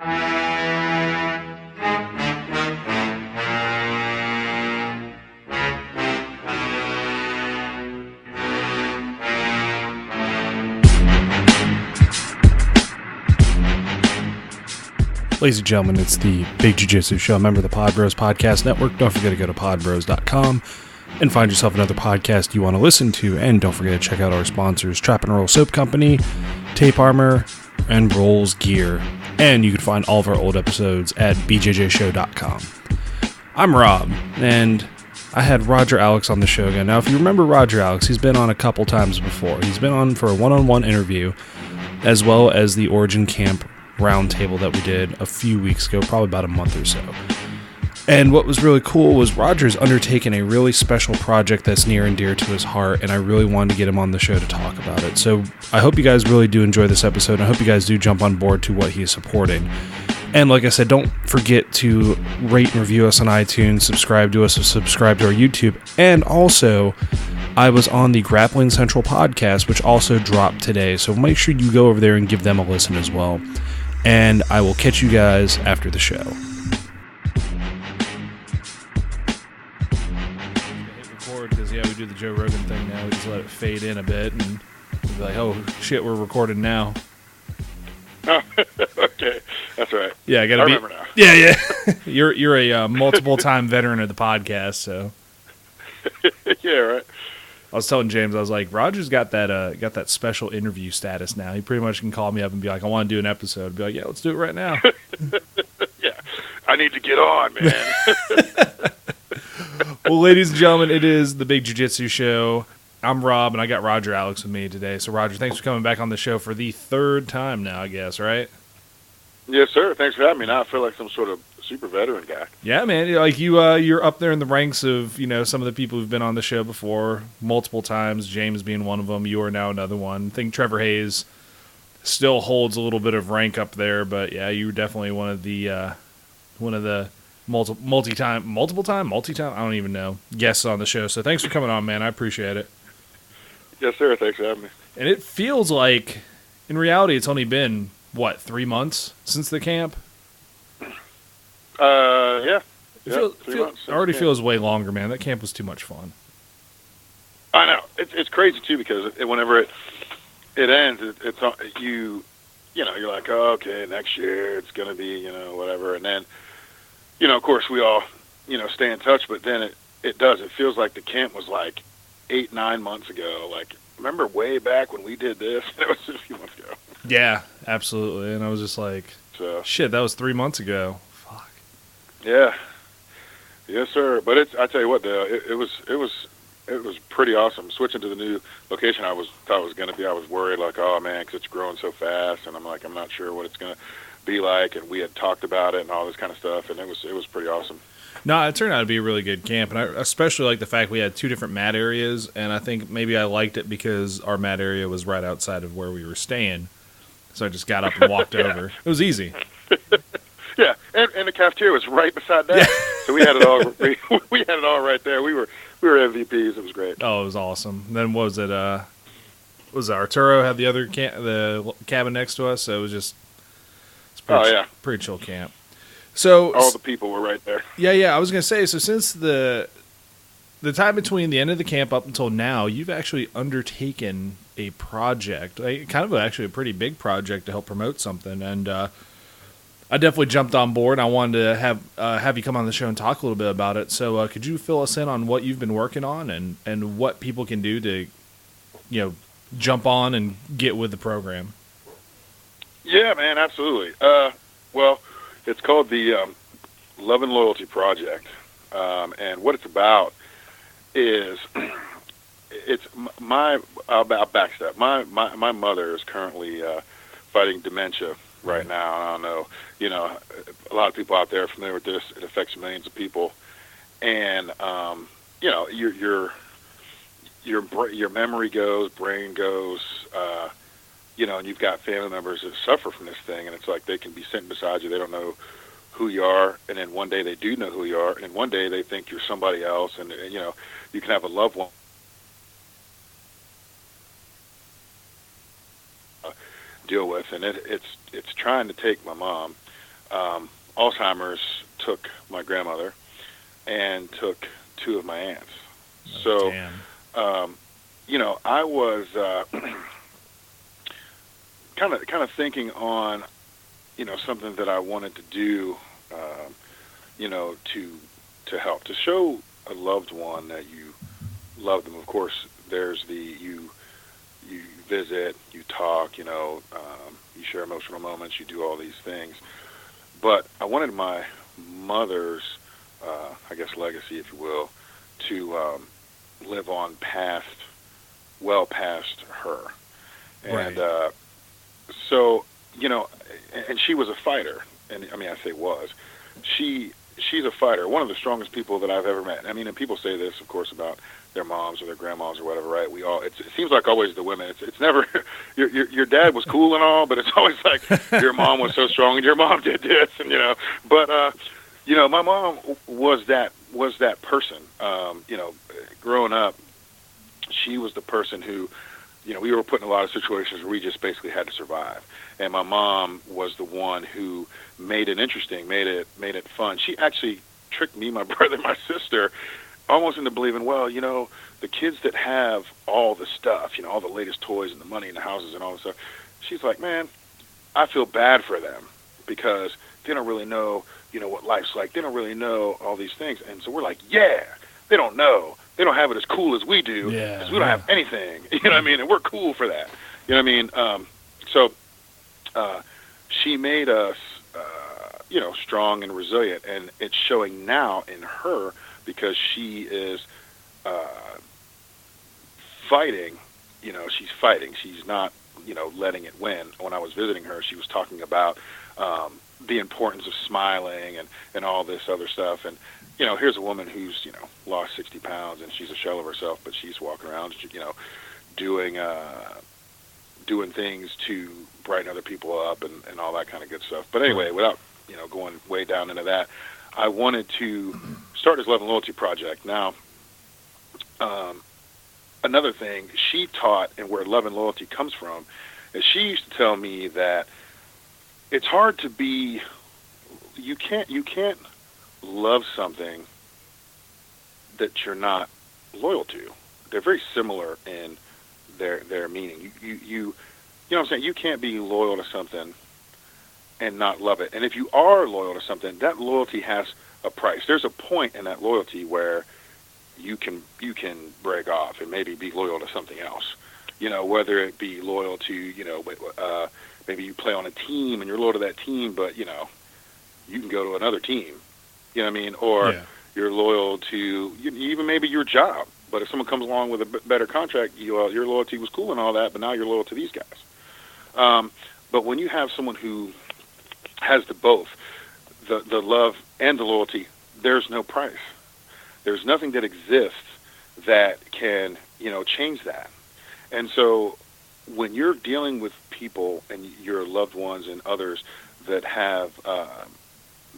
Ladies and gentlemen, it's the Big Jiu-Jitsu Show, member of the Pod Bros Podcast Network. Don't forget to go to podbros.com and find yourself another podcast you want to listen to. And don't forget to check out our sponsors, Trap and Roll Soap Company, Tape Armor, and Rolls Gear. And you can find all of our old episodes at bjjshow.com. I'm Rob, and I had Roger Alex on the show again. Now, if you remember Roger Alex, he's been on a couple times before. He's been on for a one-on-one interview, as well as the Origin Camp roundtable that we did a few weeks ago, probably about a month or so. And what was really cool was Roger's undertaken a really special project that's near and dear to his heart, and I really wanted to get him on the show to talk about it. So I hope you guys really do enjoy this episode, and I hope you guys do jump on board to what he is supporting. And like I said, don't forget to rate and review us on iTunes, subscribe to us, subscribe to our YouTube, and also I was on the Grappling Central podcast, which also dropped today, so make sure you go over there and give them a listen as well. And I will catch you guys after the show. Hit record because, we do the Joe Rogan thing now. We just let it fade in a bit and be like, oh, shit, we're recording now. Oh, okay. That's right. Yeah, I remember now. Yeah. You're a multiple-time veteran of the podcast, so. Yeah, right. I was telling James, I was like, Roger's got that special interview status now. He pretty much can call me up and be like, I want to do an episode. I'd be like, yeah, let's do it right now. Yeah, I need to get on, man. Well, ladies and gentlemen, it is the Big Jiu-Jitsu Show. I'm Rob, and I got Roger Alex with me today. So, Roger, thanks for coming back on the show for the third time now, I guess, right? Yes, sir. Thanks for having me. Now I feel like some sort of super veteran guy. Yeah, man. Like you're up there in the ranks of some of the people who've been on the show before multiple times. James being one of them. You are now another one. I think Trevor Hayes still holds a little bit of rank up there, but yeah, you were definitely one of the multi-time. I don't even know guests on the show. So thanks for coming on, man. I appreciate it. Yes, sir. Thanks for having me. And it feels like, in reality, it's only been 3 months since the camp. Yeah. It already feels way longer, man. That camp was too much fun. I know. It's crazy too because whenever it ends, it's you're like, oh, okay, next year it's gonna be whatever, and then of course we all stay in touch, but then it does. It feels like the camp was like 8-9 months ago. Like remember way back when we did this? It was just a few months ago. Yeah, absolutely. And I was just like, shit, that was 3 months ago. Fuck. Yeah. Yes, sir. But I tell you what, it was pretty awesome. Switching to the new location, thought it was going to be. I was worried, like, oh man, because it's growing so fast, and I'm like, I'm not sure what it's going to be like. And we had talked about it and all this kind of stuff, and it was pretty awesome. No, it turned out to be a really good camp, and I especially like the fact we had 2 different mat areas, and I think maybe I liked it because our mat area was right outside of where we were staying. So I just got up and walked over. It was easy. Yeah, and the cafeteria was right beside that. Yeah. So we had it all. We had it all right there. We were MVPs. It was great. Oh, it was awesome. Then what was it? Arturo had the other the cabin next to us. So it was pretty chill camp. So all the people were right there. Yeah. I was gonna say, so since the time between the end of the camp up until now, you've actually undertaken a project, actually a pretty big project to help promote something, and I definitely jumped on board. I wanted to have you come on the show and talk a little bit about it. So could you fill us in on what you've been working on and what people can do to, jump on and get with the program? Yeah, man, absolutely. Well, it's called the Love and Loyalty Project, and what it's about is I'll backstep. My mother is currently fighting dementia right now. I don't know, a lot of people out there are familiar with this. It affects millions of people, and your memory goes, brain goes, and you've got family members that suffer from this thing, and it's like they can be sitting beside you. They don't know who you are, and then one day they do know who you are, and then one day they think you're somebody else, and you can have a loved one deal with, and it's trying to take my mom Alzheimer's took my grandmother and took two of my aunts. Oh, So, damn. I was kind of thinking on, something that I wanted to do, to help, to show a loved one that you love them. Of course, there's you visit, you talk, you share emotional moments, you do all these things. But I wanted my mother's, I guess, legacy, if you will, to live on well past her. And Right. so, and she was a fighter. And I mean, I say was. She's a fighter, one of the strongest people that I've ever met. I mean, and people say this, of course, about their moms or their grandmas or whatever, right? It seems like always the women. It's never your dad was cool and all, but it's always like your mom was so strong and your mom did this, and But my mom was that person. Growing up, she was the person who, we were put in a lot of situations where we just basically had to survive. And my mom was the one who made it interesting, made it fun. She actually tricked me, my brother, my sister, almost into believing, well, the kids that have all the stuff, all the latest toys and the money and the houses and all this stuff, she's like, man, I feel bad for them because they don't really know, what life's like. They don't really know all these things. And so we're like, yeah, they don't know. They don't have it as cool as we do because we don't have anything. You know what I mean? And we're cool for that. You know what I mean? So she made us, strong and resilient. And it's showing now in her because she is fighting. She's fighting. She's not, letting it win. When I was visiting her, she was talking about the importance of smiling and all this other stuff. And here's a woman who's, lost 60 pounds and she's a shell of herself, but she's walking around, doing things to brighten other people up and all that kind of good stuff. But anyway, without, going way down into that, I wanted to start this Love and Loyalty project. Now, another thing she taught and where love and loyalty comes from is she used to tell me that it's hard to be, you can't love something that you're not loyal to. They're very similar in their meaning. You know what I'm saying? You can't be loyal to something and not love it. And if you are loyal to something, that loyalty has a price. There's a point in that loyalty where you can break off and maybe be loyal to something else. Whether it be loyal to, maybe you play on a team and you're loyal to that team, but you can go to another team. You know what I mean? Or you're loyal to even maybe your job. But if someone comes along with a better contract, your loyalty was cool and all that, but now you're loyal to these guys. But when you have someone who has both, the love and the loyalty, there's no price. There's nothing that exists that can, change that. And so when you're dealing with people and your loved ones and others that have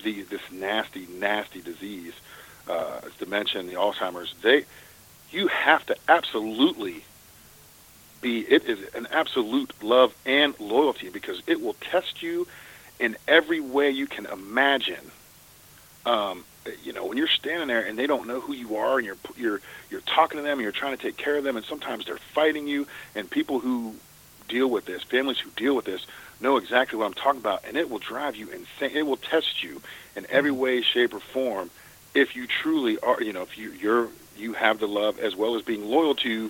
this nasty, nasty disease, dementia and the Alzheimer's, you have to absolutely it is an absolute love and loyalty because it will test you in every way you can imagine. When you're standing there and they don't know who you are and you're talking to them and you're trying to take care of them and sometimes they're fighting you, and people who deal with this, families who deal with this, know exactly what I'm talking about, and it will drive you insane. It will test you in every way, shape, or form if you truly are, if you have the love as well as being loyal to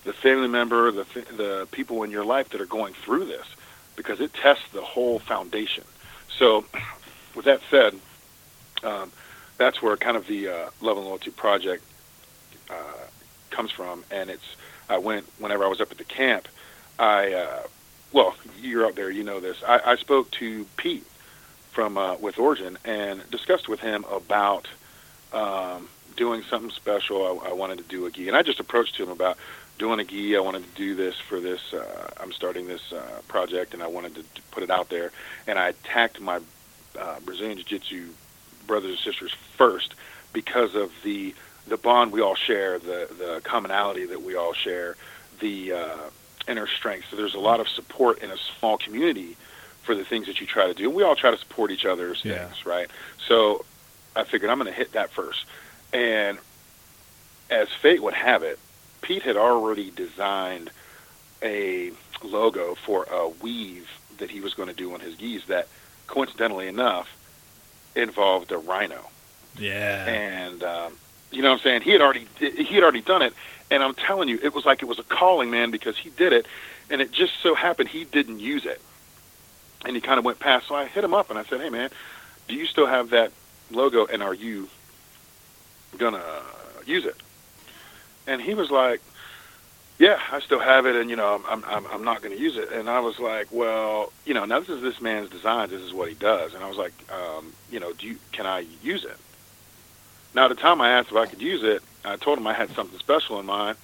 the family member, the people in your life that are going through this, because it tests the whole foundation. So with that said, that's where kind of the Love and Loyalty Project comes from. And whenever I was up at the camp, you're out there, you know this. I spoke to Pete from with Origin and discussed with him about doing something special. I wanted to do a gi, and I just approached him about doing a gi. I wanted to do this for this. I'm starting this project, and I wanted to put it out there. And I attacked my Brazilian Jiu-Jitsu brothers and sisters first because of the bond we all share, the commonality that we all share, the inner strength. So there's a lot of support in a small community for the things that you try to do. And we all try to support each other's things, right? So I figured I'm going to hit that first. And as fate would have it, Pete had already designed a logo for a weave that he was going to do on his geese that, coincidentally enough, involved a rhino. Yeah. And you know what I'm saying? He had already done it, and I'm telling you, it was like it was a calling, man, because he did it, and it just so happened he didn't use it, and he kind of went past. So I hit him up and I said, "Hey, man, do you still have that logo, and are you gonna use it?" And he was like, "Yeah, I still have it, and I'm not going to use it." And I was like, "Well, now this is this man's design. This is what he does." And I was like, can I use it? Now, at the time I asked if I could use it, I told him I had something special in mind,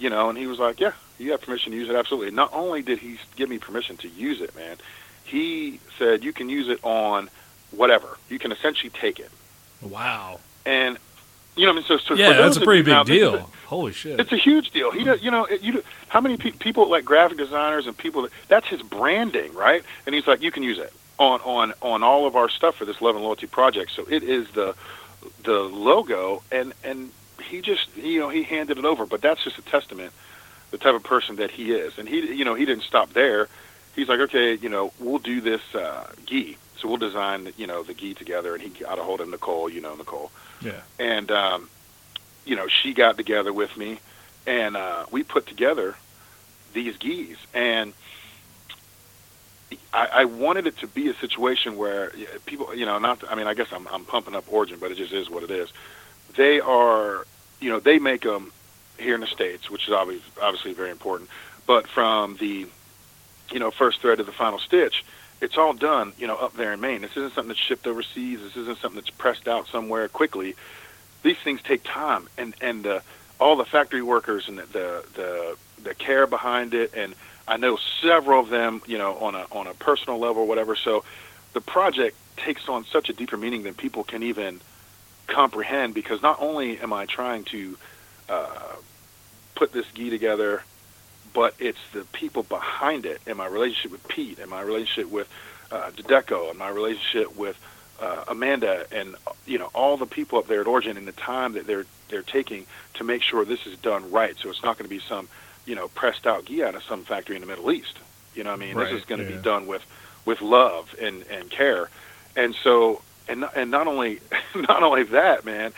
and he was like, "Yeah, you have permission to use it, absolutely." Not only did he give me permission to use it, man, he said, "You can use it on whatever. You can essentially take it." Wow. And so yeah, for that's a pretty big now, deal. Holy shit! It's a huge deal. He, how many people like graphic designers and people that's his branding, right? And he's like, "You can use it on all of our stuff for this Love and Loyalty project." So it is the logo, and he just he handed it over. But that's just a testament the type of person that he is. And he didn't stop there. He's like, "Okay, we'll do this gi. So we'll design the gi together." And he got a hold of Nicole, Nicole. Yeah. And she got together with me, and we put together these gis. And I wanted it to be a situation where people, I guess I'm pumping up Origin, but it just is what it is. They are, they make them here in the States, which is obviously very important. But from the, first thread to the final stitch, it's all done, up there in Maine. This isn't something that's shipped overseas. This isn't something that's pressed out somewhere quickly. These things take time, and all the factory workers and the care behind it. And I know several of them, on a personal level or whatever. So the project takes on such a deeper meaning than people can even comprehend, because not only am I trying to put this gi together, but it's the people behind it, and my relationship with Pete, and my relationship with Dedeco, and my relationship with Amanda, and all the people up there at Origin, and the time that they're taking to make sure this is done right. So it's not going to be some pressed out gi out of some factory in the Middle East. Right, this is going to be done with love and care. And so and not only that, man,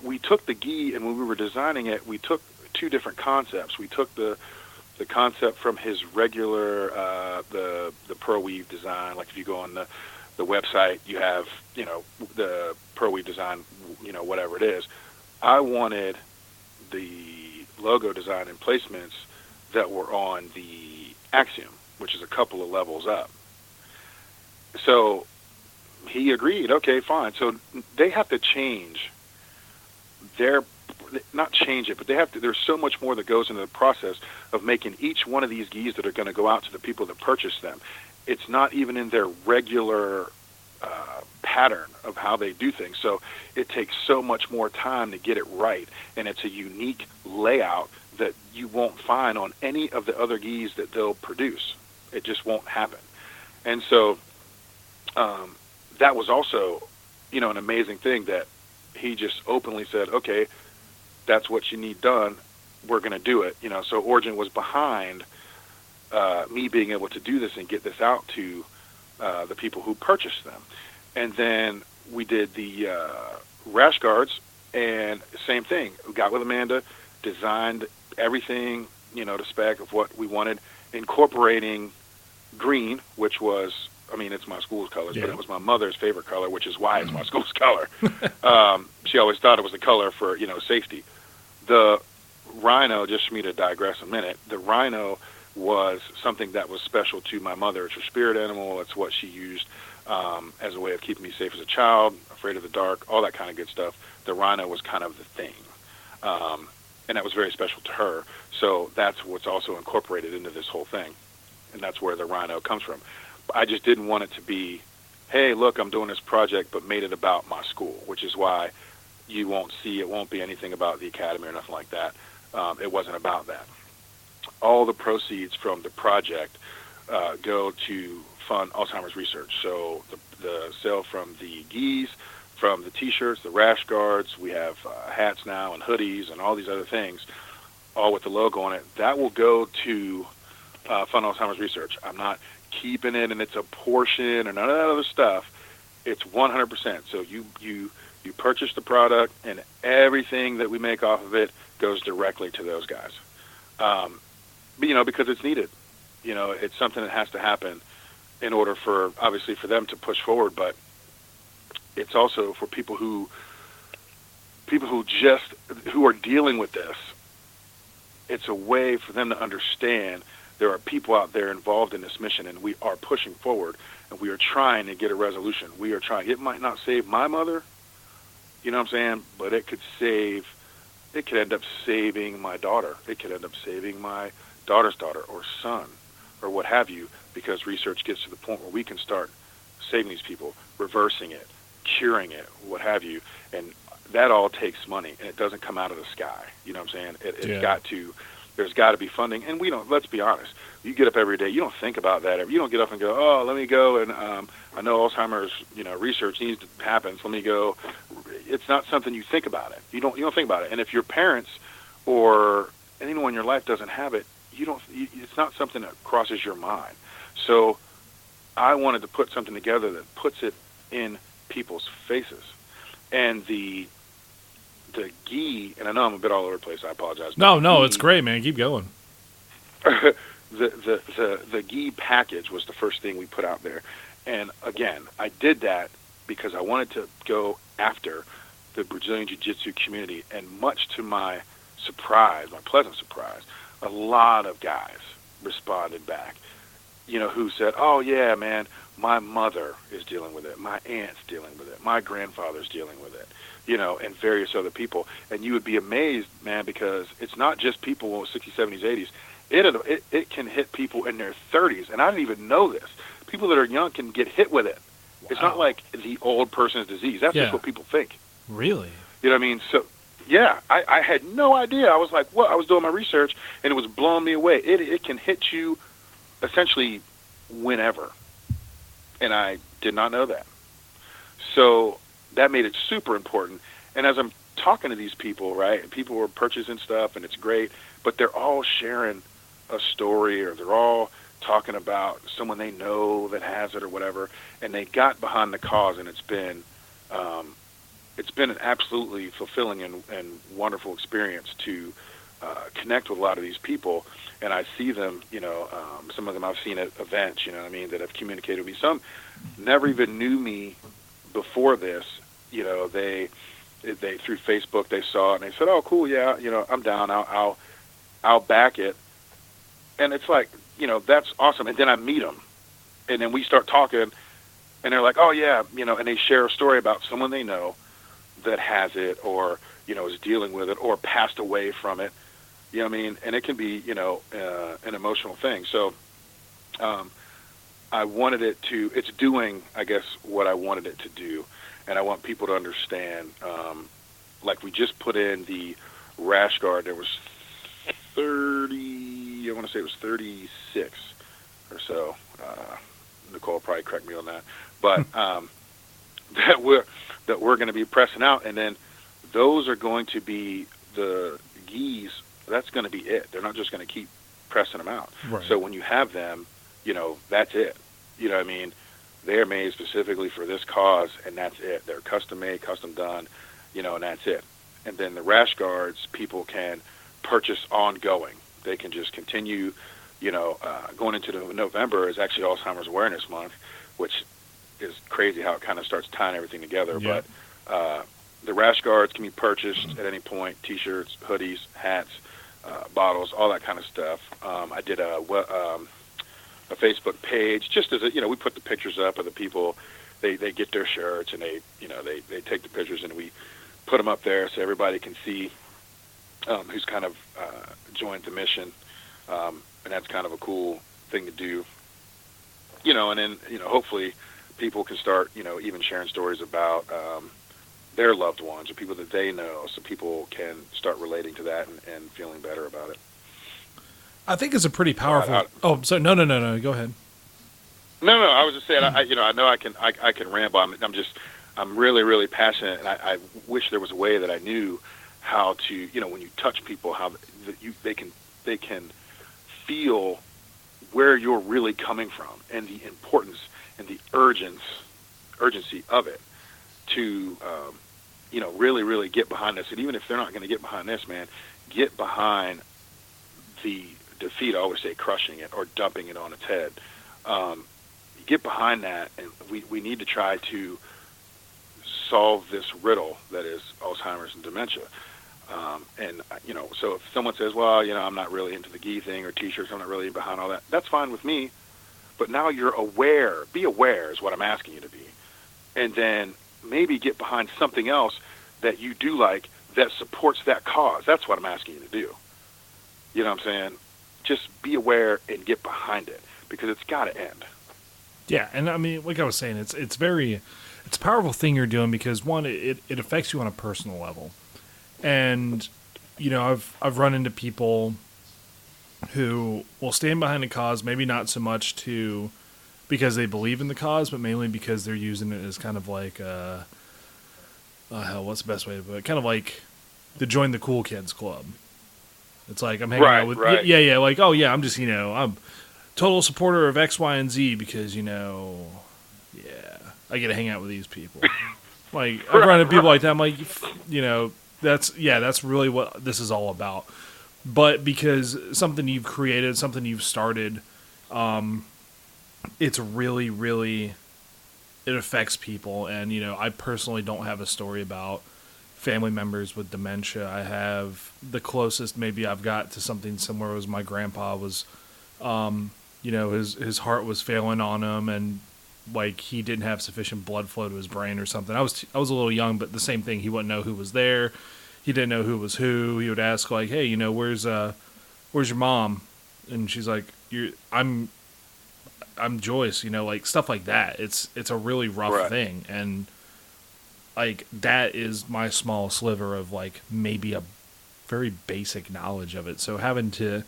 we took the gi, and when we were designing it, we took two different concepts. We took the concept from his regular the Pearl Weave design. Like if you go on the website, you have the Pearl Weave design, whatever it is. I wanted the logo design and placements that were on the Axiom, which is a couple of levels up. So he agreed. Okay, fine. So they have to change not change it, but there's so much more that goes into the process of making each one of these gis that are going to go out to the people that purchase them. It's not even in their regular pattern of how they do things. So it takes so much more time to get it right, and it's a unique layout that you won't find on any of the other gis that they'll produce. It just won't happen. And so that was also, an amazing thing that he just openly said, "Okay, that's what you need done. We're going to do it." So Origin was behind me being able to do this and get this out to the people who purchased them. And then we did the rash guards, and same thing. We got with Amanda, designed everything, to spec of what we wanted, incorporating green, which was, it's my school's colors, but it was my mother's favorite color, which is why it's my school's color. She always thought it was a color for, safety. The rhino, just for me to digress a minute, the rhino was something that was special to my mother. It's her spirit animal. It's what she used as a way of keeping me safe as a child, afraid of the dark, all that kind of good stuff. The rhino was kind of the thing. And that was very special to her. So that's what's also incorporated into this whole thing. And that's where the rhino comes from. I just didn't want it to be, hey, look, I'm doing this project, but made it about my school, which is why you won't see, it won't be anything about the academy or nothing like that. It wasn't about that. All the proceeds from the project go to fund Alzheimer's research. So the sale from the gis, from the T-shirts, the rash guards, we have hats now and hoodies and all these other things, all with the logo on it. That will go to fund Alzheimer's research. I'm not keeping it and it's a portion or none of that other stuff. It's 100%. So you purchase the product and everything that we make off of it goes directly to those guys. But, because it's needed. It's something that has to happen in order for, obviously, for them to push forward, but it's also for people who are dealing with this. It's a way for them to understand there are people out there involved in this mission, and we are pushing forward, and we are trying to get a resolution. We are trying. It might not save my mother, you know what I'm saying, but it could end up saving my daughter. It could end up saving my daughter's daughter or son or what have you, because research gets to the point where we can start saving these people, reversing it, curing it, what have you. And that all takes money, and it doesn't come out of the sky. You know what I'm saying? There's got to be funding. And let's be honest, you get up every day, you don't think about that. You don't get up and go, oh, let me go, and I know Alzheimer's, research needs to happen, so let me go. It's not something you think about it. You don't think about it. And if your parents or anyone in your life doesn't have it, it's not something that crosses your mind. So I wanted to put something together that puts it in people's faces. And the gi, and I know I'm a bit all over the place, I apologize. No, it's great, man. Keep going. the gi package was the first thing we put out there. And again, I did that because I wanted to go after the Brazilian Jiu-Jitsu community, and much to my surprise, my pleasant surprise, a lot of guys responded back, who said, oh yeah, man, my mother is dealing with it, my aunt's dealing with it, my grandfather's dealing with it, and various other people. And you would be amazed, man, because it's not just people in the 60s, 70s, 80s. It can hit people in their 30s, and I didn't even know this. People that are young can get hit with it. Wow. It's not like the old person's disease. That's just what people think. Really? You know what I mean? So, yeah, I had no idea. I was like, what? I was doing my research, and it was blowing me away. It can hit you essentially whenever. And I did not know that. So that made it super important. And as I'm talking to these people, right, people were purchasing stuff, and it's great, but they're all sharing a story, or they're all talking about someone they know that has it or whatever, and they got behind the cause, and it's been an absolutely fulfilling and wonderful experience to connect with a lot of these people. And I see them, some of them I've seen at events, that have communicated with me. Some never even knew me before this. They through Facebook, they saw it, and they said, oh, cool, yeah, I'm down, I'll back it. And it's like, that's awesome. And then I meet them, and then we start talking, and they're like, oh, yeah, and they share a story about someone they know that has it, or, is dealing with it, or passed away from it. You know what I mean? And it can be, an emotional thing. So I wanted it to, it's doing, I guess, what I wanted it to do. And I want people to understand, like we just put in the rash guard, there was 36 or so. Nicole will probably correct me on that. But that we're going to be pressing out. And then those are going to be the gis. That's going to be it. They're not just going to keep pressing them out. Right. So when you have them, that's it. You know what I mean? They're made specifically for this cause, and that's it. They're custom made, custom done, and that's it. And then the rash guards, people can purchase ongoing. They can just continue, going into November is actually Alzheimer's Awareness Month, which is crazy how it kind of starts tying everything together. Yeah. But the rash guards can be purchased at any point, T-shirts, hoodies, hats, bottles, all that kind of stuff. I did a Facebook page, just as we put the pictures up of the people. They get their shirts, and they take the pictures, and we put them up there so everybody can see who's kind of joined the mission, and that's kind of a cool thing to do. And then hopefully people can start even sharing stories about their loved ones or people that they know, so people can start relating to that and feeling better about it. I think it's a pretty powerful. Oh, so no. Go ahead. No. I was just saying. I know I can ramble. I'm really, really passionate, and I wish there was a way that I knew how to, when you touch people, how they can feel where you're really coming from, and the importance and the urgency of it to, really, really get behind this. And even if they're not going to get behind this, man, get behind the defeat. I always say crushing it or dumping it on its head. Get behind that, and we need to try to solve this riddle that is Alzheimer's and dementia. So if someone says, well, I'm not really into the gi thing or T-shirts, I'm not really behind all that, that's fine with me. But now you're aware. Be aware is what I'm asking you to be. And then maybe get behind something else that you do like that supports that cause. That's what I'm asking you to do. You know what I'm saying? Just be aware and get behind it, because it's got to end. Yeah, and I mean, like I was saying, it's a powerful thing you're doing, because one, it affects you on a personal level. And, I've run into people who will stand behind a cause, maybe not so much because they believe in the cause, but mainly because they're using it as kind of like, what's the best way to put it? Kind of like the join the cool kids club. It's like I'm hanging out with, yeah, like, oh yeah, I'm just, I'm total supporter of X, Y, and Z because, I get to hang out with these people. Like, I've run into people like that. I'm like, that's really what this is all about. But because something you've created, something you've started, it's really, really, it affects people. And, I personally don't have a story about family members with dementia. I have the closest maybe I've got to something similar was my grandpa was, his heart was failing on him, and like he didn't have sufficient blood flow to his brain or something. I was a little young, but the same thing. He wouldn't know who was there. He didn't know who was who. He would ask like, "Hey, where's your mom?" And she's like, I'm Joyce." Like stuff like that. It's a really rough thing, and like that is my small sliver of like maybe a very basic knowledge of it. So having to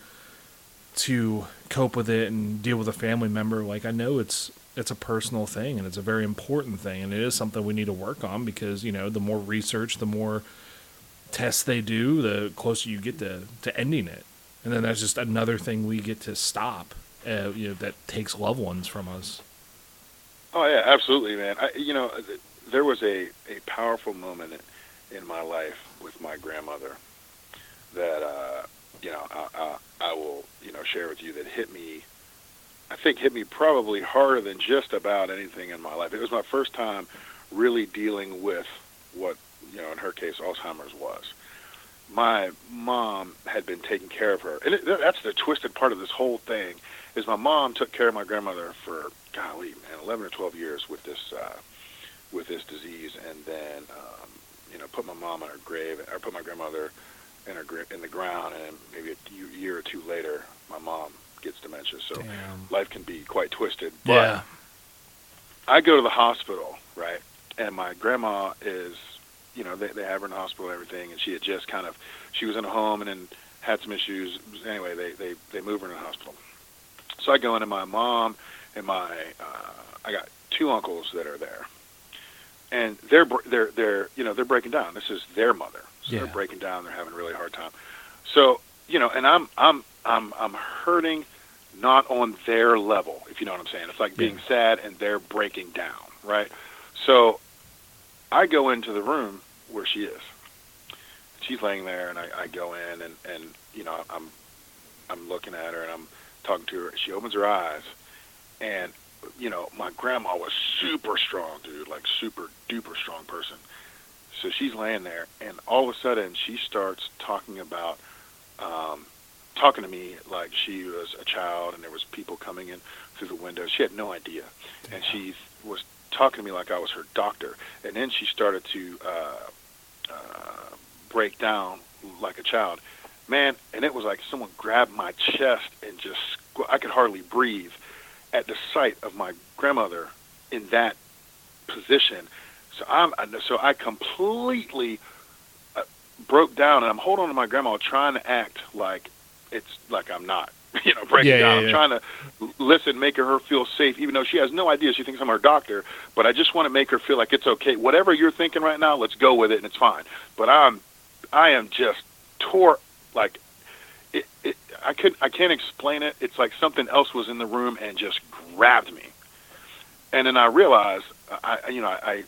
cope with it and deal with a family member, like I know it's a personal thing, and it's a very important thing, and it is something we need to work on, because the more research, the more tests they do, the closer you get to ending it. And then that's just another thing we get to stop, that takes loved ones from us. Oh yeah, absolutely, man. There was a powerful moment in my life with my grandmother that I will share with you, that hit me probably harder than just about anything in my life. It was my first time really dealing with what, in her case, Alzheimer's was. My mom had been taking care of her. And that's the twisted part of this whole thing, is my mom took care of my grandmother for, 11 or 12 years with this disease, and then, put my mom in her grave, or put my grandmother in the ground, and maybe a year or two later, my mom gets dementia. So Damn. Life can be quite twisted. But yeah. I go to the hospital, right? And my grandma is, they have her in the hospital and everything, and she had just she was in a home and then had some issues. Anyway, they moved her in the hospital. So I go in, and my mom and I got two uncles that are there, and they're breaking down. This is their mother, so they're breaking down. They're having a really hard time. So and I'm hurting, not on their level, if you know what I'm saying. It's like being sad and they're breaking down, right? So I go into the room where she is. She's laying there, and I go in, and I'm looking at her, and I'm talking to her. She opens her eyes, and my grandma was super strong, dude, like super duper strong person. So she's laying there, and all of a sudden she starts talking to me like she was a child, and there was people coming in through the window. She had no idea. Damn. And she was talking to me like I was her doctor. And then she started to break down like a child. Man, and it was like someone grabbed my chest and I could hardly breathe at the sight of my grandmother in that position. So I completely broke down, and I'm holding on to my grandma, trying to act like it's like I'm not breaking down. Yeah. I'm trying to listen, making her feel safe, even though she has no idea. She thinks I'm her doctor, but I just want to make her feel like it's okay. Whatever you're thinking right now, let's go with it, and it's fine. But I am just tore, like, I can't explain it. It's like something else was in the room and just grabbed me. And then I realized, I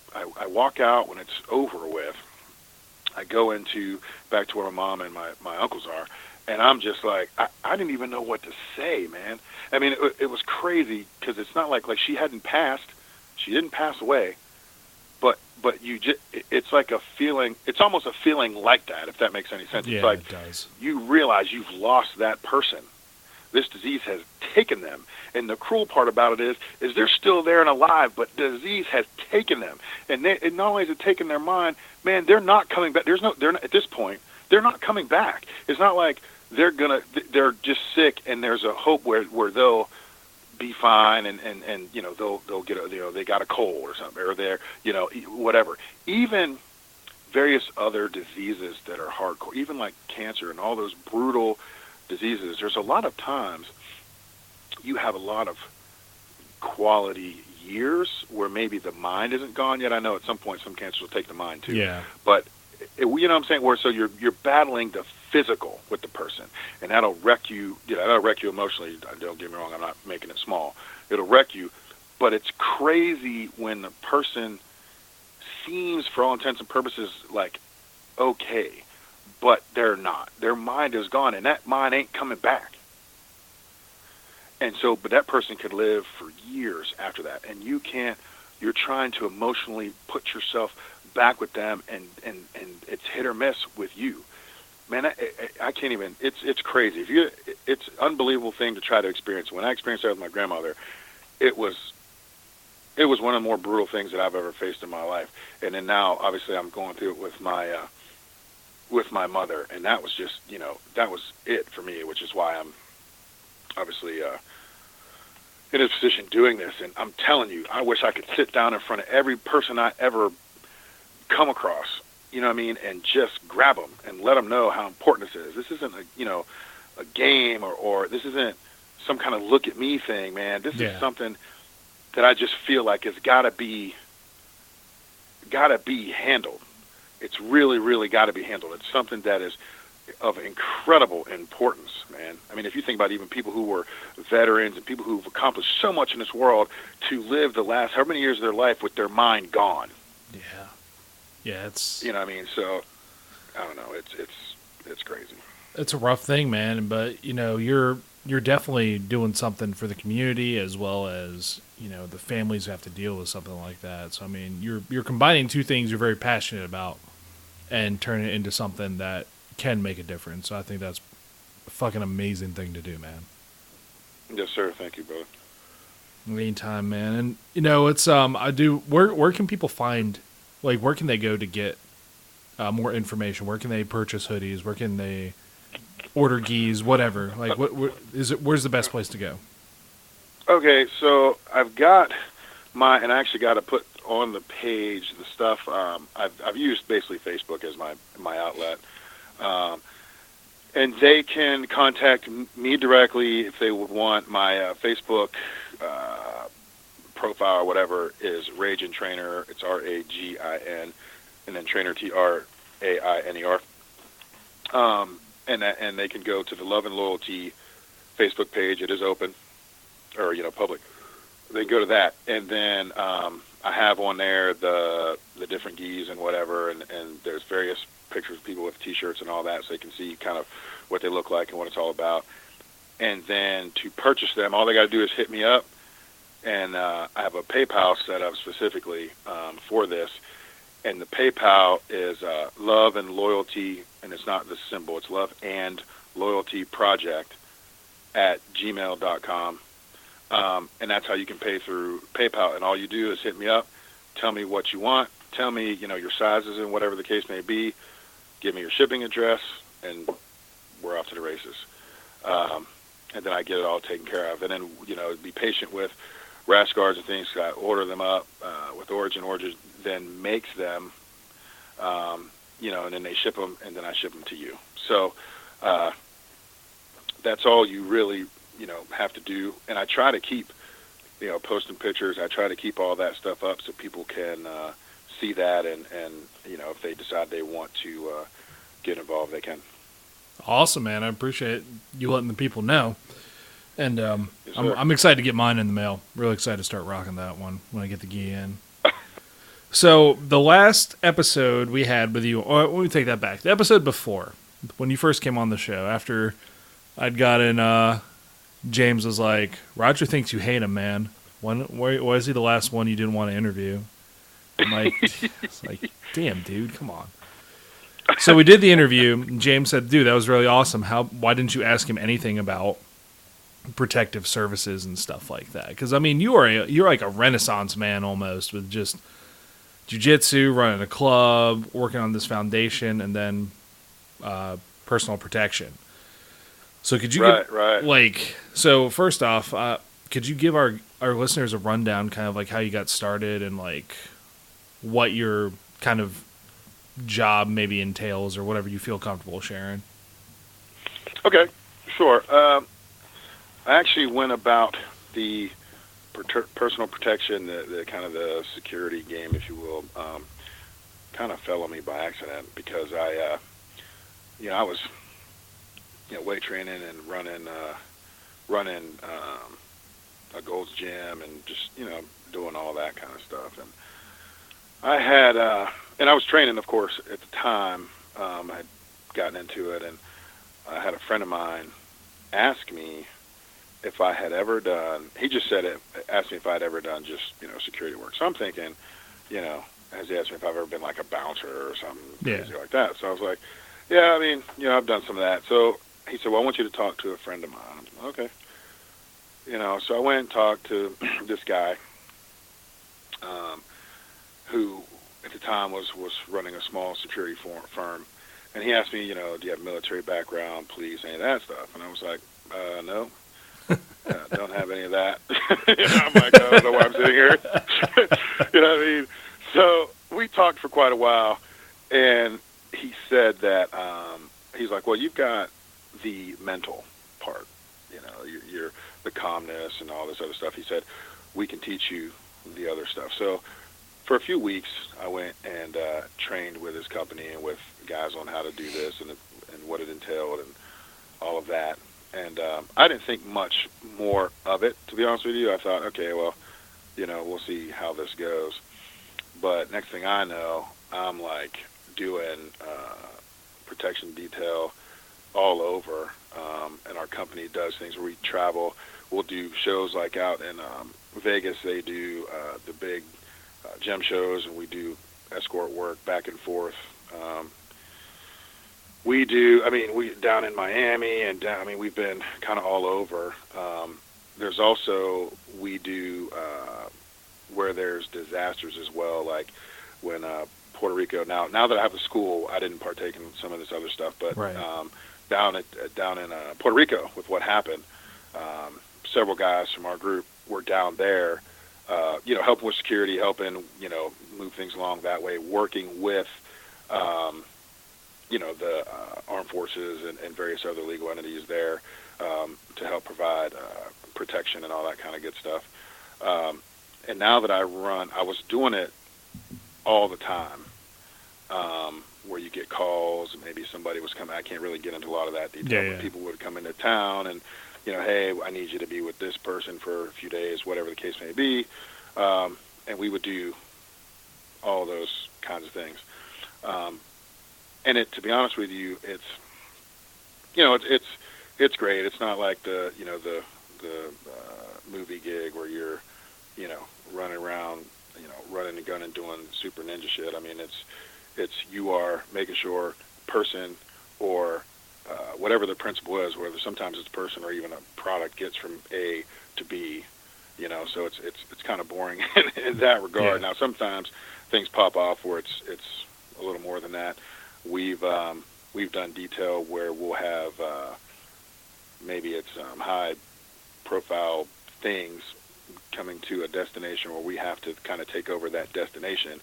walk out when it's over with. I go back to where my mom and my uncles are, and I'm just like, I didn't even know what to say, man. I mean, it was crazy because it's not like she hadn't passed. She didn't pass away. But it's like a feeling, it's almost a feeling like that, if that makes any sense. Yeah, it's like it does. You realize you've lost that person. This disease has taken them. And the cruel part about it is they're still there and alive, but the disease has taken them. And not only has it taken their mind, man, they're not coming back. They're not, at this point, they're not coming back. It's not like they're just sick and there's a hope where they'll be fine and they'll get they got a cold or something, or they're whatever. Even various other diseases that are hardcore, even like cancer and all those brutal diseases, there's a lot of times you have a lot of quality years where maybe the mind isn't gone yet. I know at some point some cancers will take the mind too. Yeah. But what I'm saying, where so you're battling the physical with the person, and that'll wreck you. That'll wreck you emotionally. Don't get me wrong. I'm not making it small. It'll wreck you, but it's crazy when the person seems, for all intents and purposes, like okay, but they're not. Their mind is gone, and that mind ain't coming back. And so, but that person could live for years after that, and you can't. You're trying to emotionally put yourself back with them, and it's hit or miss with you. Man, I can't even. It's crazy. It's an unbelievable thing to try to experience. When I experienced that with my grandmother, it was one of the more brutal things that I've ever faced in my life. And then now, obviously, I'm going through it with my mother, and that was just that was it for me, which is why I'm obviously in this position doing this. And I'm telling you, I wish I could sit down in front of every person I ever come across, and just grab them and let them know how important this is. This isn't a game or this isn't some kind of look at me thing, man. This is something that I just feel like it's gotta be handled. It's really, really gotta be handled. It's something that is of incredible importance, man. I mean, if you think about even people who were veterans and people who've accomplished so much in this world, to live the last however many years of their life with their mind gone. Yeah, it's So I don't know. It's crazy. It's a rough thing, man. But you're definitely doing something for the community as well as the families who have to deal with something like that. So I mean, you're combining two things you're very passionate about and turning it into something that can make a difference. So I think that's a fucking amazing thing to do, man. Yes, sir. Thank you, brother. Anytime, man. And it's where can people find, like, where can they go to get more information? Where can they purchase hoodies? Where can they order geese? Whatever. Like, what is it? Where's the best place to go? Okay, so I've got and I actually got to put on the page the stuff. I've used basically Facebook as my outlet, and they can contact me directly if they would want. My Facebook profile or whatever is Ragin Trainer. It's RAGIN, and then Trainer TRAINER. And they can go to the Love and Loyalty Facebook page. It is open, or public. They can go to that, and then I have on there the different geese and whatever, and there's various pictures of people with T-shirts and all that, so they can see kind of what they look like and what it's all about. And then to purchase them, all they got to do is hit me up, and I have a PayPal set up specifically for this. And the PayPal is Love and Loyalty, and it's not the symbol. It's Love and Loyalty Project at gmail.com. And that's how you can pay through PayPal. And all you do is hit me up, tell me what you want, tell me your sizes and whatever the case may be, give me your shipping address, and we're off to the races. And then I get it all taken care of. And then be patient with rash guards and things. I order them up with Origin. Origin then makes them, and then they ship them, and then I ship them to you. So that's all you really, have to do. And I try to keep, posting pictures. I try to keep all that stuff up so people can see that, and if they decide they want to get involved, they can. Awesome, man. I appreciate you letting the people know. And Yes, I'm excited to get mine in the mail. Really excited to start rocking that one when I get the gi in. So the last episode we had with you, or let me take that back. The episode before, when you first came on the show, after I'd gotten, James was like, Roger thinks you hate him, man. Why is he the last one you didn't want to interview? I'm like, it's like, damn, dude, come on. So we did the interview. And James said, dude, that was really awesome. Why didn't you ask him anything about protective services and stuff like that? Because, I mean, you're like a renaissance man almost, with just jiu-jitsu, running a club, working on this foundation, and then personal protection. So could you so first off, could you give our listeners a rundown, kind of like how you got started and like what your kind of job maybe entails, or whatever you feel comfortable sharing? Okay, sure. I actually went about the personal protection, the kind of the security game, if you will, kind of fell on me by accident, because I was, weight training and running a Gold's Gym, and just, doing all that kind of stuff. And I had, and I was training, of course, at the time. I had gotten into it, and I had a friend of mine ask me if I had ever done, he just asked me if I had ever done just, security work. So I'm thinking, has he asked me if I've ever been like a bouncer or something crazy like that? So I was like, yeah, I mean, I've done some of that. So he said, well, I want you to talk to a friend of mine. I'm like, okay. So I went and talked to this guy, who at the time was running a small security firm. And he asked me, do you have military background, police, any of that stuff? And I was like, no. Don't have any of that. I'm like, I don't know why I'm sitting here. You know what I mean? So we talked for quite a while, and he said that, he's like, well, you've got the mental part, you're the calmness and all this other stuff. He said, we can teach you the other stuff. So for a few weeks, I went and trained with his company and with guys on how to do this and what it entailed and all of that. And I didn't think much more of it, to be honest with you. I thought, okay, well, we'll see how this goes. But next thing I know, I'm like doing protection detail all over. And our company does things where we travel. We'll do shows like out in Vegas. They do the big gym shows, and we do escort work back and forth. We down in Miami, and we've been kind of all over. There's also, we do where there's disasters as well, like when Puerto Rico. Now that I have a school, I didn't partake in some of this other stuff, but right. Down in Puerto Rico with what happened, several guys from our group were down there, helping with security, helping, move things along that way, working with, the armed forces and various other legal entities there to help provide protection and all that kind of good stuff. And now that I was doing it all the time, where you get calls, and maybe somebody was coming. I can't really get into a lot of that detail, but people would come into town and, hey, I need you to be with this person for a few days, whatever the case may be. And we would do all those kinds of things. And to be honest with you, it's great. It's not like the movie gig where you're, running around, running a gun and doing super ninja shit. I mean, it's you are making sure person or whatever the principle is, whether sometimes it's a person or even a product gets from A to B, so it's kind of boring in that regard. Yeah. Now, sometimes things pop off where it's a little more than that. We've done detail where we'll have maybe it's high profile things coming to a destination where we have to kind of take over that destination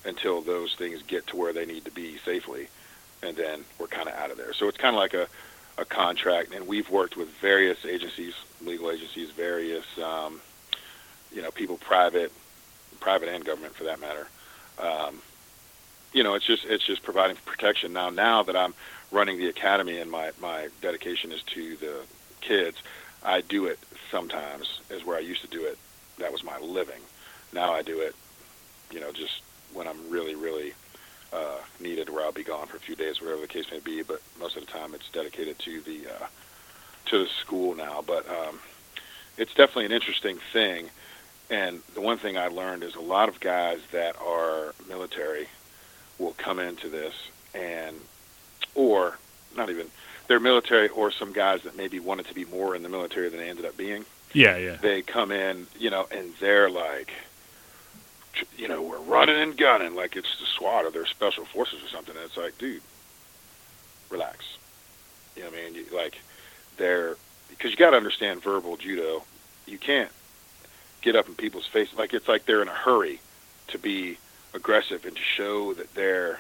until those things get to where they need to be safely, and then we're kind of out of there. So it's kind of like a contract, and we've worked with various agencies, legal agencies, various, people, private and government for that matter. It's just providing protection. Now that I'm running the academy and my dedication is to the kids, I do it sometimes as where I used to do it. That was my living. Now I do it, just when I'm really, really needed, where I'll be gone for a few days, whatever the case may be. But most of the time, it's dedicated to the school now. But it's definitely an interesting thing. And the one thing I learned is a lot of guys that are military will come into this, or not even, they're military, or some guys that maybe wanted to be more in the military than they ended up being. Yeah. They come in, and they're like, we're running and gunning like it's the SWAT or their special forces or something. And it's like, dude, relax. You know what I mean? Because you got to understand verbal judo. You can't get up in people's faces. It's like they're in a hurry to be aggressive and to show that they're,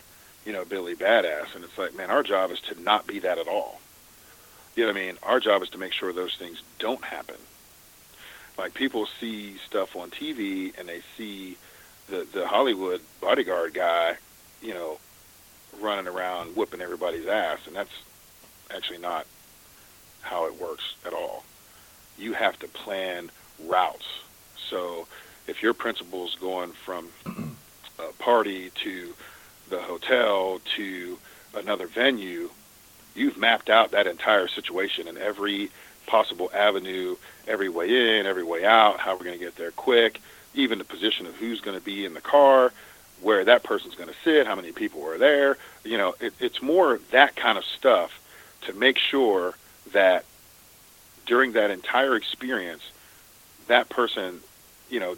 Billy Badass. And it's like, man, our job is to not be that at all. You know what I mean? Our job is to make sure those things don't happen. Like, people see stuff on TV and they see the Hollywood bodyguard guy, running around whipping everybody's ass, and that's actually not how it works at all. You have to plan routes. So if your principal's going from a party to the hotel to another venue, you've mapped out that entire situation and every possible avenue, every way in, every way out, how we're going to get there quick, even the position of who's going to be in the car, where that person's going to sit, how many people are there. It's more that kind of stuff to make sure that during that entire experience, that person,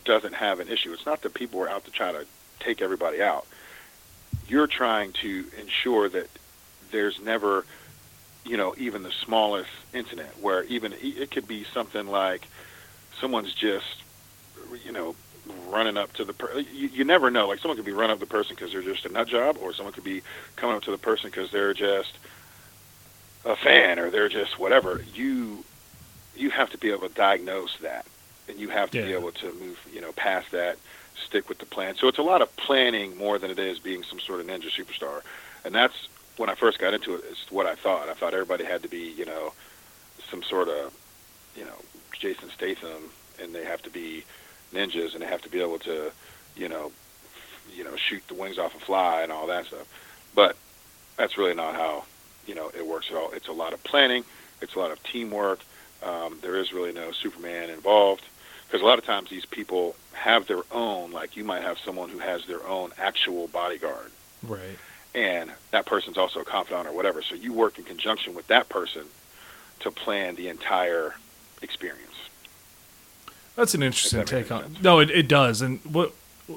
doesn't have an issue. It's not that people are out to try to take everybody out. You're trying to ensure that there's never, even the smallest incident where even it could be something like someone's just, running up to the person. You never know. Like, someone could be running up to the person because they're just a nut job, or someone could be coming up to the person because they're just a fan, or they're just whatever. You have to be able to diagnose that, and you have to be able to move, past that, stick with the plan. So it's a lot of planning more than it is being some sort of ninja superstar. And that's, when I first got into it, it's what I thought. I thought everybody had to be, some sort of, Jason Statham, and they have to be ninjas, and they have to be able to, shoot the wings off a fly and all that stuff. But that's really not how, it works at all. It's a lot of planning. It's a lot of teamwork. There is really no Superman involved, because a lot of times these people have their own, like, you might have someone who has their own actual bodyguard. Right. And that person's also a confidant or whatever. So you work in conjunction with that person to plan the entire experience. That's an interesting take on it. No, it does. And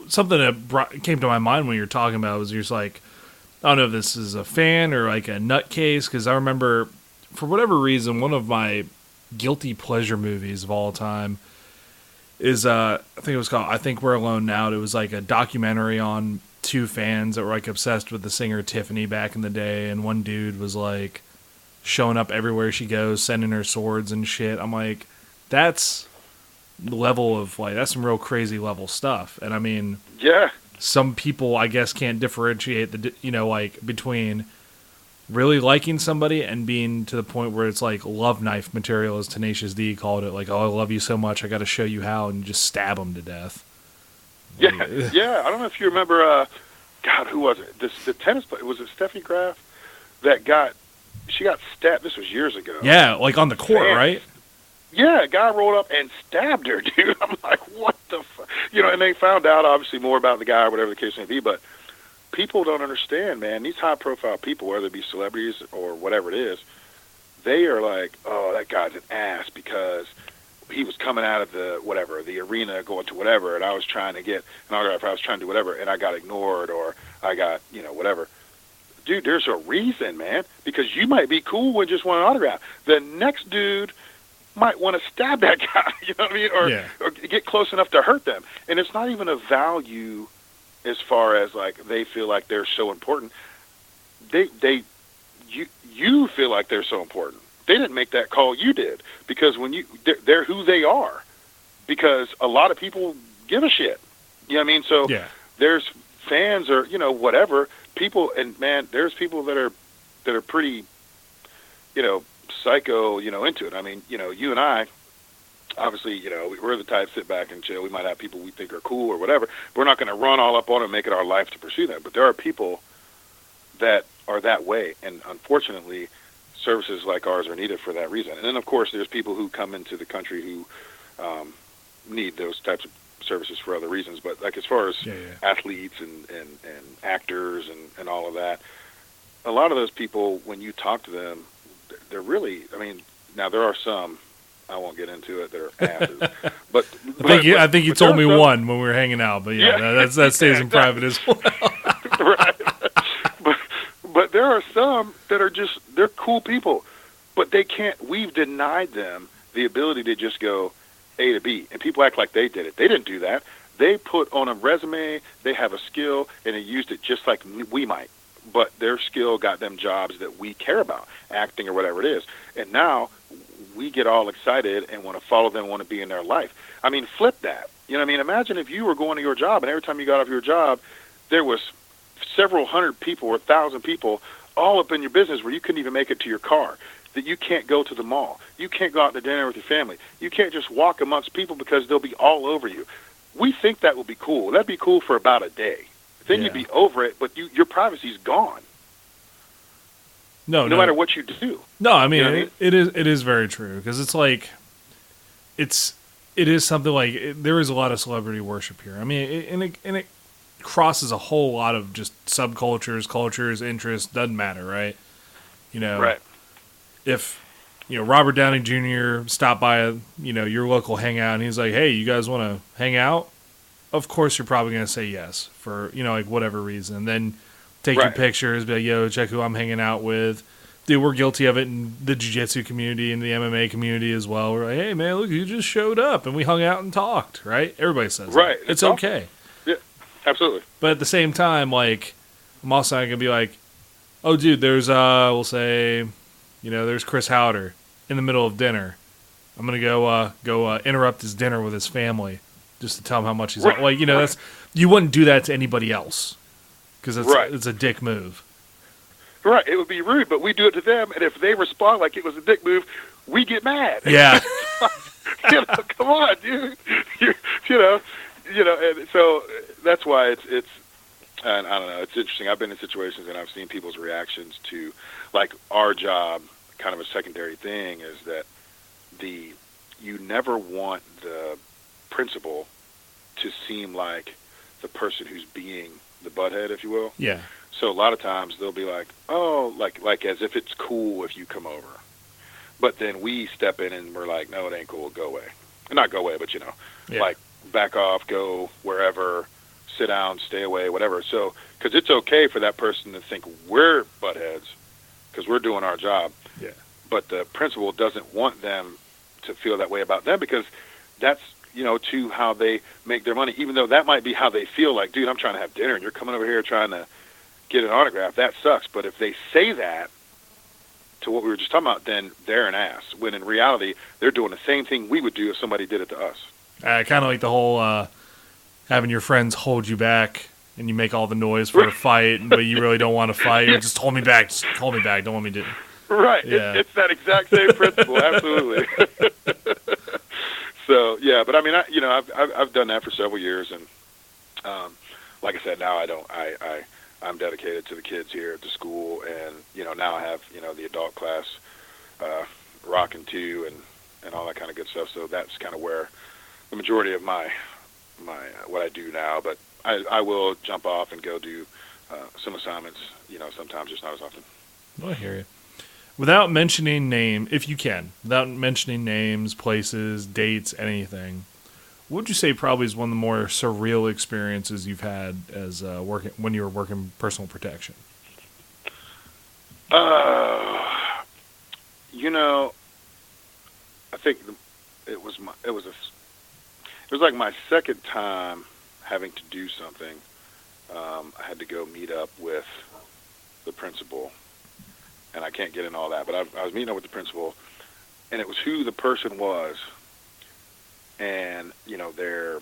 something that came to my mind when you're talking about was, you're just like, I don't know if this is a fan or like a nutcase, because I remember, for whatever reason, one of my guilty pleasure movies of all time is, I think it was called I Think We're Alone Now. It was like a documentary on two fans that were like obsessed with the singer Tiffany back in the day, and one dude was like showing up everywhere she goes, sending her swords and shit. I'm like, that's level of, like, that's some real crazy level stuff. And I mean, yeah, some people, I guess, can't differentiate between really liking somebody and being to the point where it's like love knife material, as Tenacious D called it. Like, oh, I love you so much, I got to show you how, and just stab them to death. Yeah. I don't know if you remember, God, who was it? The tennis player, was it Steffi Graf she got stabbed? This was years ago. Yeah, like on the court, right? Yeah, a guy rolled up and stabbed her, dude. I'm like, what the fuck? And they found out, obviously, more about the guy or whatever the case may be, but people don't understand, man. These high-profile people, whether it be celebrities or whatever it is, they are like, oh, that guy's an ass because he was coming out of the arena going to whatever, and I was trying to get an autograph, I was trying to do whatever, and I got ignored, or I got, whatever. Dude, there's a reason, man, because you might be cool with just one autograph. The next dude might want to stab that guy, you know what I mean, or get close enough to hurt them. And it's not even a value as far as, like, they feel like they're so important. You feel like they're so important. They didn't make that call. You did, because when they're who they are. Because a lot of people give a shit. You know what I mean? So there's fans or whatever people, and man, there's people that are pretty, psycho, into it. I mean, you and I. Obviously, we're the type sit back and chill. We might have people we think are cool or whatever. But we're not going to run all up on it and make it our life to pursue that. But there are people that are that way, and unfortunately, services like ours are needed for that reason. And then, of course, there's people who come into the country who need those types of services for other reasons. But like as far as athletes and actors and all of that, a lot of those people, when you talk to them, they're really, I mean, now there are some, I won't get into it, they're asses. But I think you told me one when we were hanging out, but that stays in private as well. Right. But there are some that are just, they're cool people, but they can't, we've denied them the ability to just go A to B. And people act like they did it. They didn't do that. They put on a resume, they have a skill, and they used it just like we might. But their skill got them jobs that we care about, acting or whatever it is. And now we get all excited and want to follow them, want to be in their life. I mean, flip that. You know what I mean? Imagine if you were going to your job, and every time you got off your job, there was several hundred people or 1,000 people all up in your business where you couldn't even make it to your car, that you can't go to the mall. You can't go out to dinner with your family. You can't just walk amongst people because they'll be all over you. We think that would be cool. That'd be cool for about a day. Then you'd be over it, but your privacy's gone. No matter what you do. No, I mean, it is very true, because it's like it is something like there is a lot of celebrity worship here. I mean, and it crosses a whole lot of just subcultures, cultures, interests. Doesn't matter, right? Right. If Robert Downey Jr. stopped by your local hangout and he's like, "Hey, you guys want to hang out?" Of course, you're probably going to say yes for like whatever reason. And then take your pictures, be like, "Yo, check who I'm hanging out with." Dude, we're guilty of it in the jiu-jitsu community and the MMA community as well. We're like, "Hey, man, look, you just showed up and we hung out and talked," right? Everybody says that. It's okay. Yeah, absolutely. But at the same time, like, I'm also not going to be like, "Oh, dude, there's we'll say, there's Chris Howder in the middle of dinner. I'm going to go interrupt his dinner with his family just to tell him how much he's out." Like, that's, you wouldn't do that to anybody else, because it's a dick move. Right, it would be rude, but we do it to them, and if they respond like it was a dick move, we get mad. Yeah. Come on, dude. And so that's why it's, and I don't know, it's interesting. I've been in situations and I've seen people's reactions to, like, our job, kind of a secondary thing is that you never want the principal to seem like the person who's being the butthead, if you will. Yeah. So a lot of times they'll be like, "Oh, like as if it's cool if you come over." But then we step in and we're like, "No, it ain't cool. Go away." Not go away, but like back off, go wherever, sit down, stay away, whatever. So, because it's okay for that person to think we're buttheads because we're doing our job. Yeah. But the principal doesn't want them to feel that way about them, because that's, to how they make their money, even though that might be how they feel. Like, dude, I'm trying to have dinner and you're coming over here trying to get an autograph. That sucks. But if they say that to what we were just talking about, then they're an ass, when in reality they're doing the same thing we would do if somebody did it to us. Kind of like the whole having your friends hold you back and you make all the noise for a fight, but you really don't want to fight. You just hold me back, don't want me to. Right. Yeah. It's that exact same principle. Absolutely. So yeah, but I mean, I've done that for several years, and like I said, now I'm dedicated to the kids here at the school, and now I have the adult class rocking too, and all that kind of good stuff. So that's kind of where the majority of my what I do now. But I will jump off and go do some assignments. Sometimes, just not as often. I hear you. Without mentioning if you can, without mentioning names, places, dates, anything, what would you say probably is one of the more surreal experiences you've had as when you were working personal protection? I think it was like my second time having to do something. I had to go meet up with the principal, and I can't get into all that. But I was meeting up with the principal, and it was who the person was, and their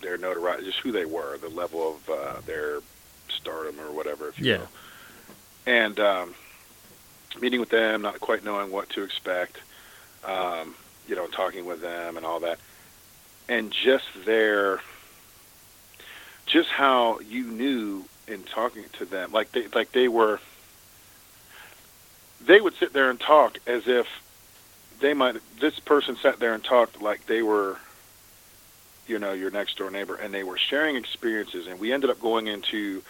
notoriety, just who they were, the level of their stardom or whatever, if you will. And meeting with them, not quite knowing what to expect, talking with them and all that, and just how you knew in talking to them, they would sit there and talk as if this person sat there and talked like they were, your next door neighbor, and they were sharing experiences, and we ended up going into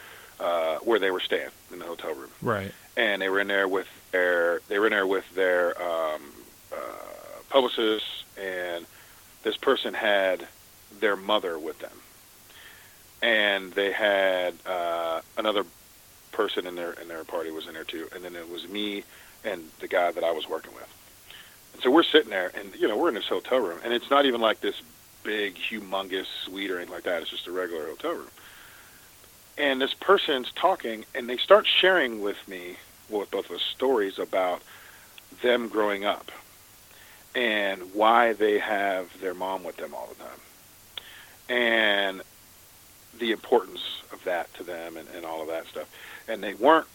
where they were staying in the hotel room. Right. And they were in there with their publicists, and this person had their mother with them, and they had another person in their party was in there too, and then it was me and the guy that I was working with. And so we're sitting there, and we're in this hotel room, and it's not even like this big, humongous suite or anything like that. It's just a regular hotel room. And this person's talking, and they start sharing with me, with both of us, stories about them growing up and why they have their mom with them all the time, and the importance of that to them, and all of that stuff. And they weren't,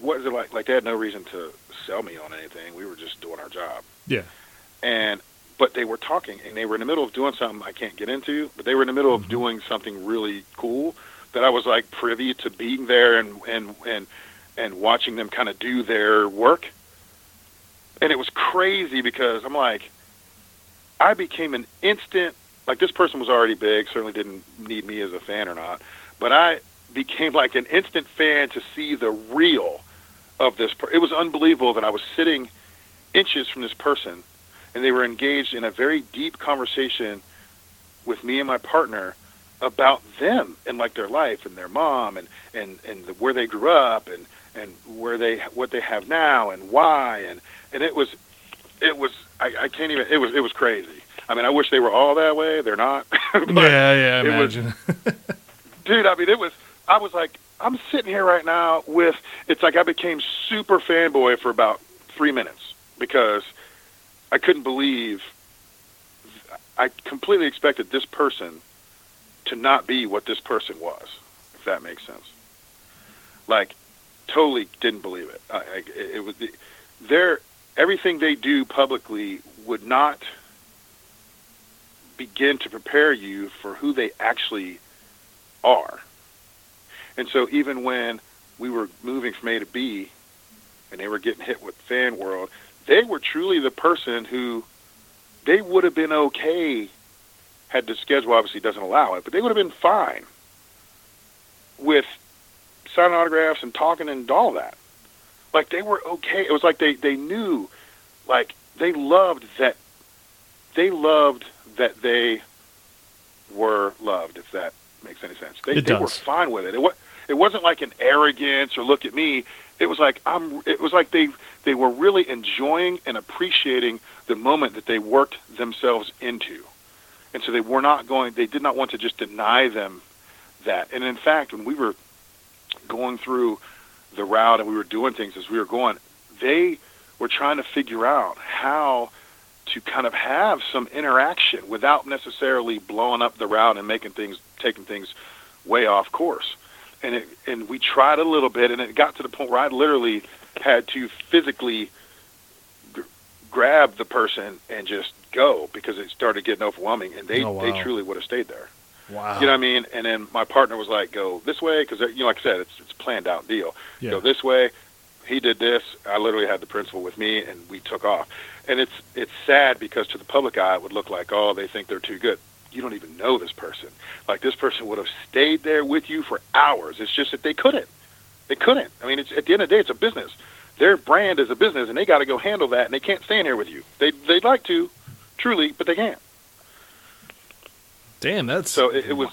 what is it like they had no reason to sell me on anything. We were just doing our job. Yeah. But they were talking, and they were in the middle of doing something I can't get into, but they were in the middle of doing something really cool that I was like privy to being there and watching them kind of do their work. And it was crazy because I'm like, I became an instant, like this person was already big, certainly didn't need me as a fan or not, but I became like an instant fan to see the real of this. It was unbelievable that I was sitting inches from this person, and they were engaged in a very deep conversation with me and my partner about them and like their life and their mom and where they grew up and what they have now and why, and it was I can't even, it was crazy. I mean, I wish they were all that way. They're not. Yeah, imagine. Dude, I mean, I was like, I'm sitting here right now it's like I became super fanboy for about 3 minutes because I couldn't believe, I completely expected this person to not be what this person was, if that makes sense. Like, totally didn't believe it. It was everything they do publicly would not begin to prepare you for who they actually are. And so even when we were moving from A to B and they were getting hit with fan world, they were truly the person who they would have been okay had the schedule obviously doesn't allow it, but they would have been fine with signing autographs and talking and all that. Like, they were okay. It was like they knew, like, they loved that they were loved, if that makes any sense. They were fine with it. It wasn't like an arrogance or look at me. It was like they were really enjoying and appreciating the moment that they worked themselves into. And so they did not want to just deny them that. And in fact, when we were going through the route and we were doing things as we were going, they were trying to figure out how to kind of have some interaction without necessarily blowing up the route and taking things way off course. And we tried a little bit, and it got to the point where I literally had to physically grab the person and just go because it started getting overwhelming, and they truly would have stayed there. Wow. You know what I mean? And then my partner was like, go this way, because, like I said, it's a planned out deal. Yeah. Go this way. He did this. I literally had the principal with me, and we took off. And it's sad because to the public eye, it would look like, oh, they think they're too good. You don't even know this person. Like, this person would have stayed there with you for hours. It's just that they couldn't. They couldn't. I mean, at the end of the day, it's a business. Their brand is a business, and they got to go handle that, and they can't stay in here with you. They'd like to, truly, but they can't. Damn, that's... So it was...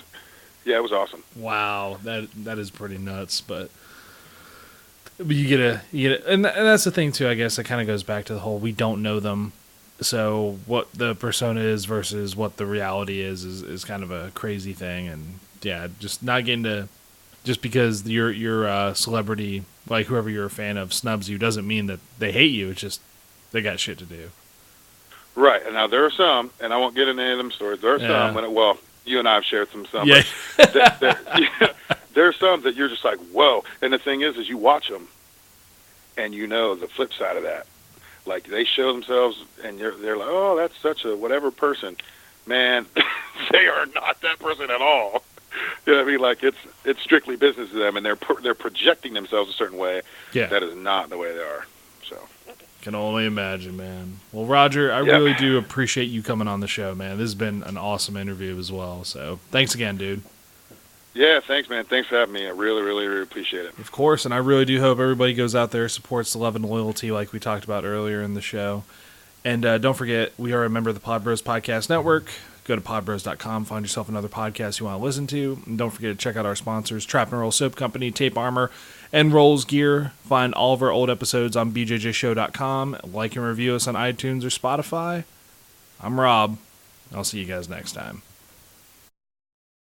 Yeah, it was awesome. Wow, that is pretty nuts, but you get a, and that's the thing too. I guess it kind of goes back to the whole we don't know them, so what the persona is versus what the reality is kind of a crazy thing, and yeah, just not getting to just because your celebrity, like whoever you're a fan of, snubs you doesn't mean that they hate you. It's just they got shit to do. Right. And now there are some, and I won't get into any of them stories. There are some well, you and I have shared some. Yeah. There are some that you're just like, whoa. And the thing is you watch them, and you know the flip side of that. Like, they show themselves, and they're like, oh, that's such a whatever person. Man, they are not that person at all. You know what I mean? Like, it's strictly business to them, and they're projecting themselves a certain way. Yeah. That is not the way they are. So. Can only imagine, man. Well, Roger, I really do appreciate you coming on the show, man. This has been an awesome interview as well. So thanks again, dude. Yeah, thanks, man. Thanks for having me. I really, really, really appreciate it. Of course, and I really do hope everybody goes out there, supports the love and loyalty like we talked about earlier in the show. And don't forget, we are a member of the Pod Bros Podcast Network. Go to podbros.com, find yourself another podcast you want to listen to. And don't forget to check out our sponsors, Trap and Roll Soap Company, Tape Armor, and Rolls Gear. Find all of our old episodes on bjjshow.com. Like and review us on iTunes or Spotify. I'm Rob. I'll see you guys next time.